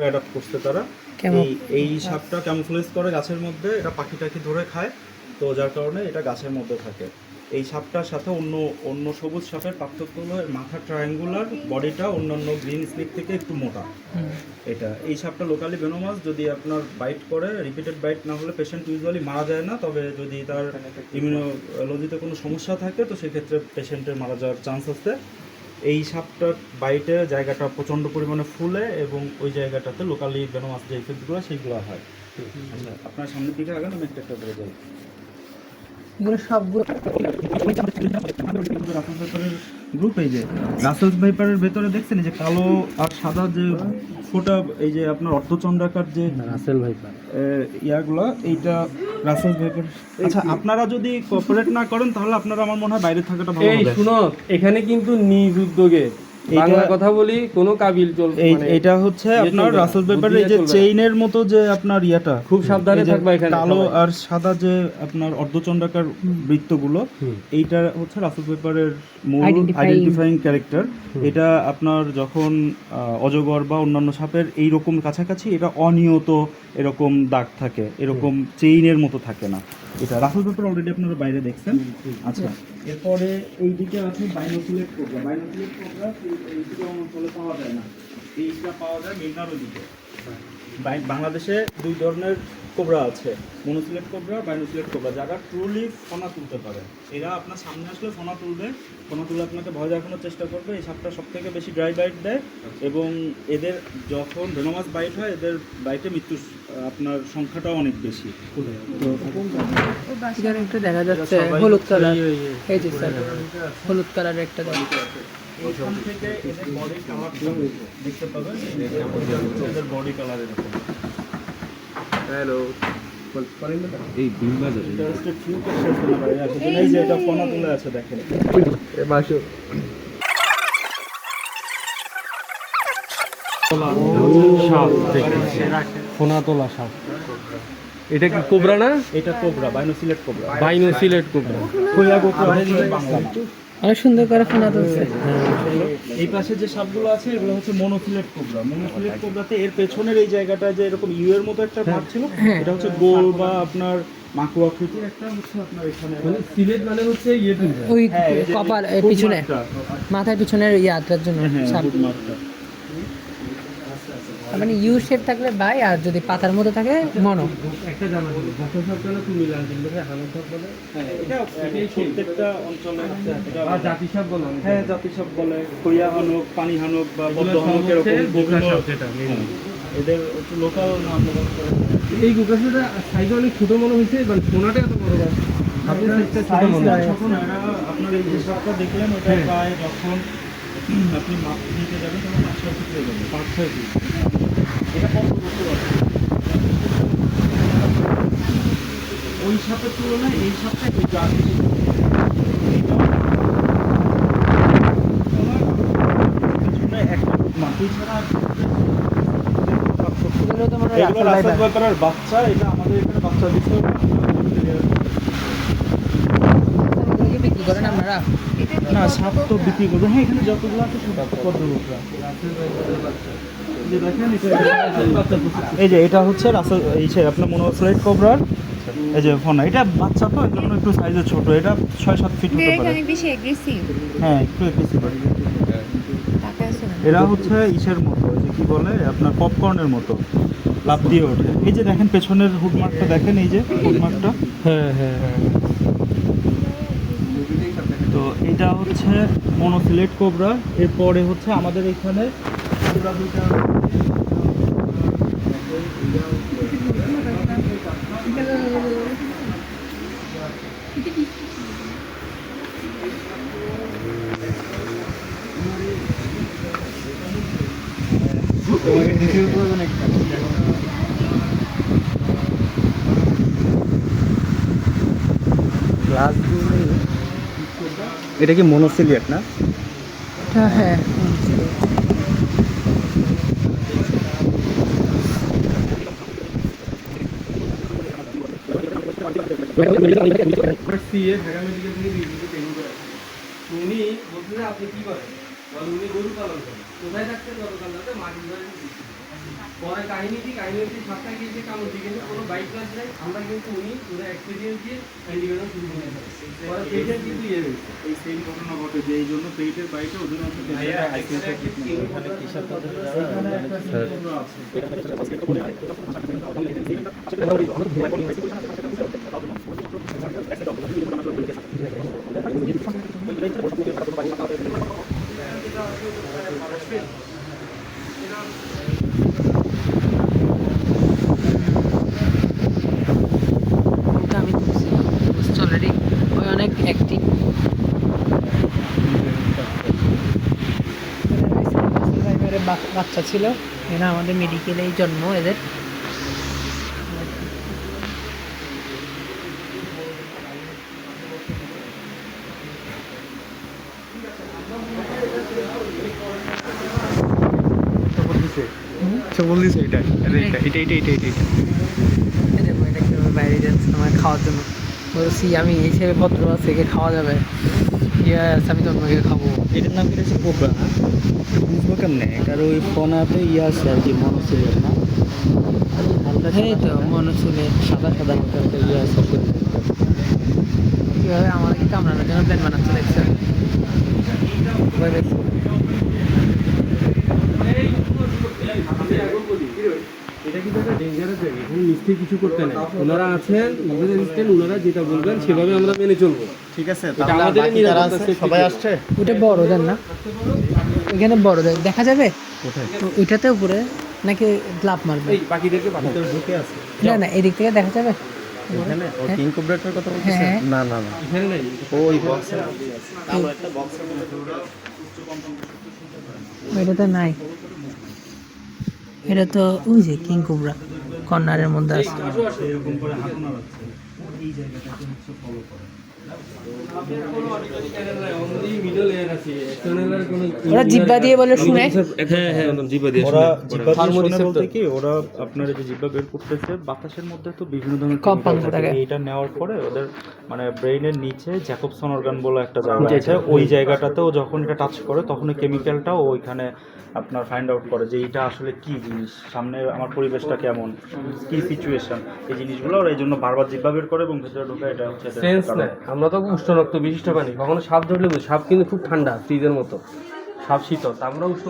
Adapt করছে তারা। এই সাপটা ক্যামোফ্লেজ করে গাছের মধ্যে, এটা পাখি টাখি ধরে খায়, তো যার কারণে এটা গাছের মধ্যে থাকে। এই সাপটার সাথে অন্য অন্য সবুজ সাপের পার্থক্য হলো এর মাথা ট্রায়াঙ্গুলার, বডিটা অন্যান্য গ্রিন স্নেক থেকে একটু মোটা। এটা এই সাপটা লোকালি ভেনোমাস, যদি আপনার বাইট করে রিপিটেড বাইট না হলে পেশেন্ট ইউজুয়ালি মারা যায় না, তবে যদি তার ইমিউনোলজিতে কোনো সমস্যা থাকে তো সেক্ষেত্রে পেশেন্টের মারা যাওয়ার চান্স আছে। এই সাপটার বাইটে জায়গাটা প্রচণ্ড পরিমাণে ফুলে এবং ওই জায়গাটাতে লোকালি ভেনোমাস যে ইফেক্টগুলো সেইগুলো হয়। আচ্ছা, আপনার সামনের দিকে আগান, আমি একটা একটা করে যাই। গ্রুপ এই যে রাসেলস ভাইপারের ভেতরে দেখছেন এই যে কালো আর সাদা যে ফোটা, এই যে আপনার অর্ধচন্দ্রাকার যে রাসেল ভাইপার ইয়াগুলো, এইটা রাসেলস ভাইপার। আচ্ছা, আপনারা যদি কোঅপারেট না করেন তাহলে আপনারা আমার মনে হয় বাইরে থাকাটা ভালো হবে। এই শুনো, এখানে কিন্তু নিজ উদ্যোগে বাংলা কথা বলি, কোনো কাবিল চলবে মানে এটা হচ্ছে আপনার রাসেল পেপারের এই যে চেইনের মতো যে আপনার ইয়াটা, খুব সাবধানে থাকবা এখানে। কালো আর সাদা যে আপনার অর্ধচন্দ্রাকার বৃত্তগুলো, এইটা হচ্ছে রাসেল পেপারের মূল আইডেন্টিফাইং ক্যারেক্টার। এটা আপনার যখন অজগর বা অন্যান্য সাপের এই রকম কাছাকাছি এটা অনিয়ত এরকম দাগ থাকে, এরকম চেইনের মতো থাকে না। এটা রাসেল পেপার অলরেডি আপনারা বাইরে দেখছেন। আচ্ছা, এরপরে এইদিকে আছে বাইনোকুলেট কোবরা। বাইনোকুলেট কোবরা এইদিকে অঞ্চলে পাওয়া যায় না, এইটা পাওয়া যায় মেঘনা নদীতে। বাংলাদেশে দুই ধরনের কোবরা আছে, মনোসিলেট কোবরা, বাইনোসিলেট কোবরা, যারা ট্রুলি ফনা তুলতে পারে। এরা আপনার সামনে আসলে ফনা তুলবে, ফনা তুলে আপনাকে ভয় দেখানোর চেষ্টা করবে। এই সাপটা সব থেকে বেশি ড্রাই বাইট দেয় এবং এদের যখন ভেনোমাস বাইট হয় এদের বাইটে মৃত্যুর আপনার সংখ্যাটাও অনেক বেশি। তো এখানে একটা দেখা যাচ্ছে হলুদ কালার, এই যে স্যার হলুদ কালার একটা এইখান থেকে এদের বডি কালার দেখতে পাবেন, এদের বডি কালার এরকম। হ্যালো এই বিল বাজার ইন্টারেস্টেড ফিউ করছে না ভাই, আসলে এই যে এটা ফোনা তুলে আছে দেখেন। এ মাশু সাপ দেখেন, ফোনা তোলা সাপ। এটা কি কোবরা না? এটা কোবরা, বাইনোসিলেট কোবরা। বাইনোসিলেট কোবরা, খোয়া গোকরা বাংলা। অনেক সুন্দর করে ফোনা তুলছে। এই পাশে যে সাপগুলো আছে এগুলো হচ্ছে মনোফিলেট কোবরা। মনোফিলেট কোবরাতে এর পেছনের এই জায়গাটা যে এরকম ইউ এর মতো একটা ভাগ ছিল, এটা হচ্ছে গোল বা আপনার মাকু আকৃতির একটা হচ্ছে আপনার এখানে মানে সিলেট মানে হচ্ছে ইয়ে তুলছে। ওই এই যে কপাল ফুট পিছনে, মার্কটা। মাথার পিছনের ইয়াটার জন্য হ্যাঁ, সাপ। ফুট মার্কটা। মানে ইউ শেপ থাকলে বাই, আর যদি পাতার মধ্যে থাকে মনো। একটা জানা ছিল ভাষা সাপ জানা তুমি জানতে বলে হানা সাপ বলে। হ্যাঁ, এটা প্রত্যেকটা অঞ্চলে আছে। আর জাতি সাপ বলে। হ্যাঁ, জাতি সাপ বলে, খইয়া হানুক, পানি হানুক বা পদ্ম হানুক, এরকম গোকরা বিভিন্ন সাপ যেটা হ্যাঁ, এদের হচ্ছে লোকাল নাম ব্যবহার করে। এই গোকরা সাপটা সাইজে অনেক ছোট মনে হয়েছে, মানে ফোনাটা এত বড় না। সাপের সাইজটা ছোট মনে হয়। যখন আপনার এই যে সাপটা দেখলেন ওটা প্রায় যখন আপনি মাপ নিতে যাবেন তখন 5-6 ফিট হয়ে যাবে, 5-6 ফিট। এটা কত বছর আছে? ওই সাপের তুলনায় এই সাপটা একটু আর বেশি। পিছনে একটা মাটি ছাড়া আর এগুলো তো মনে হয় এগুলো রাসেল ভাইপারের বাচ্চা। এটা আমাদের এখানে বাচ্চা দিচ্ছে। বিক্রি করেন আপনারা? না, সাপ তো বিক্রি করবে। হ্যাঁ, এখানে যতগুলো আছে সব পদ্মগুলো। এই যে এটা হচ্ছে রাসেল, এই যে আপনার মনোসিলেট কোবরার এই যে ফোনা, এটা বাচ্চা তো এই জন্য একটু সাইজে ছোট। এটা 6-7 ফিট হতে পারে। বেশি অ্যাগ্রেসিভ। হ্যাঁ, একটু বেশি পারে। টাকা আছে না। এরা হচ্ছে ইসের মতো, ওই যে কি বলে আপনার পপকর্নের মতো লাফ দিয়ে ওঠে। এই যে দেখেন পেছনের হুডমার্কটা দেখেন, এই যে হুডমার্কটা। হ্যাঁ হ্যাঁ হ্যাঁ। তো এটা হচ্ছে মনোসিলেট কোবরা। এরপরে হচ্ছে আমাদের এখানে কোবরা দুইটা এটা কি মনোসিলিয়েট না? হ্যাঁ, সিএ ঢাকা মেডিকেল থেকে রিভিউ ট্রেনিং করে আসছে। উনি বলছেন যে আপনি কি করেন? বলে উনি গরু পালন করেন। কোথায় থাকতেন? গতকাল রাতে মাটির ঘরে পরে কাহিনী সাতটায় গিয়ে কামড় দিয়ে কিন্তু কোনো বাইক ক্লাস নেই, আমরা কিন্তু উনি পুরো এক্সপিরিয়েন্স দিয়ে ইন্ডিকেটর শুরু করে দিয়েছে। পরে পেটের কিন্তু ইয়ে হয়েছে। এই সেম ঘটনা ঘটে যে এই জন্য পেটের বাইরে অধিকাংশ ওটা আমি তুলছি অলরেডি, ওই অনেক অ্যাক্টিভ। বাচ্চা ছিল, এরা আমাদের মেডিকেলেই জন্ম এদের। বল দিছে এটা বাইরে যাচ্ছে আমার খাওয়ার জন্য, বলছি আমি এই ছেলে ভদ্র আছে, একে খাওয়া যাবে, আমি তোমাকে খাবো। এটার নাম কেটেছে কোবরা। বুঝবো কেমনে এটার ওই ফোনাতে ইয়ে আছে আর কি, মনোসিলিয়ার না হালকা এই তো মনে চলে সাদা সাদা হালকা একটা ইয়ে আছে। কীভাবে আমাকে কামড়ানোর জন্য প্ল্যান বানাচ্ছে দেখছে। এটা কিন্তু একটা ডেঞ্জারাস জায়গা, এখানে নিশ্চয়ই কিছু করতে নেই। ওনারা আছেন, নিজেদের রেজিস্ট্যান্ট, ওনারা যেটা বলবেন সেভাবে আমরা মেনে চলবো। ঠিক আছে, এটা আমাদের নিরাপত্তা সবাই আসছে। ওটা বড়দের না, ওইখানে বড়দের দেখা যাবে কোথায়? তো ওইটাতে উপরে নাকি লাভ মারবে? এই বাকিদেরকে পাঠাতে হবে। ঢুকে আছে না না, এদিক থেকে দেখা যাবে। এখানে ও কিং কোবরাটার কথা বলছিস? হ্যাঁ। না না না, এখানে নেই। ওই বক্সের কালো একটা বক্সের মধ্যে এটাতে নাই, এটা তো ওই যে কিং কোবরা কর্নারের মধ্যে আছে। এরকম করে হাঁটুনা রাখছে এই জায়গাটাকে হচ্ছে ফলো করে। ওরা জিব্বা দিয়ে বলে শুনে, ওরা জিহ্বা দিয়ে শোনে বলতে কি, ওরা আপনার এই যে জিহ্বা বের করতেছে বাতাসের মধ্যে তো বিভিন্ন ধরনের Compound chemical থাকে। এইটা নেওয়ার পরে ওদের মানে ব্রেইনের নিচে জ্যাকবসন অর্গান বলে একটা জায়গা আছে, ওই জায়গাটাতেও যখন এটা টাচ করে তখন ওই কেমিক্যালটাও ওইখানে আপনার ফাইন্ড আউট করে যে এইটা আসলে কি জিনিস, সামনে আমার পরিবেশটা কেমন, কি সিচুয়েশন, এই জিনিসগুলো ওরা এই জন্য বারবার জিহ্বা বের করে এবং ভেতরে ঢোকে। এটা হচ্ছে এদের সেন্স কারণ। নাই। আমরা তো উষ্ণ রক্ত বিশিষ্ট পানি, কখনো সাপ ধরলে বুঝি সাপ কিন্তু খুব ঠান্ডা, ফ্রিজের মতো, সাপ শীতল, তা আমরা উষ্ণ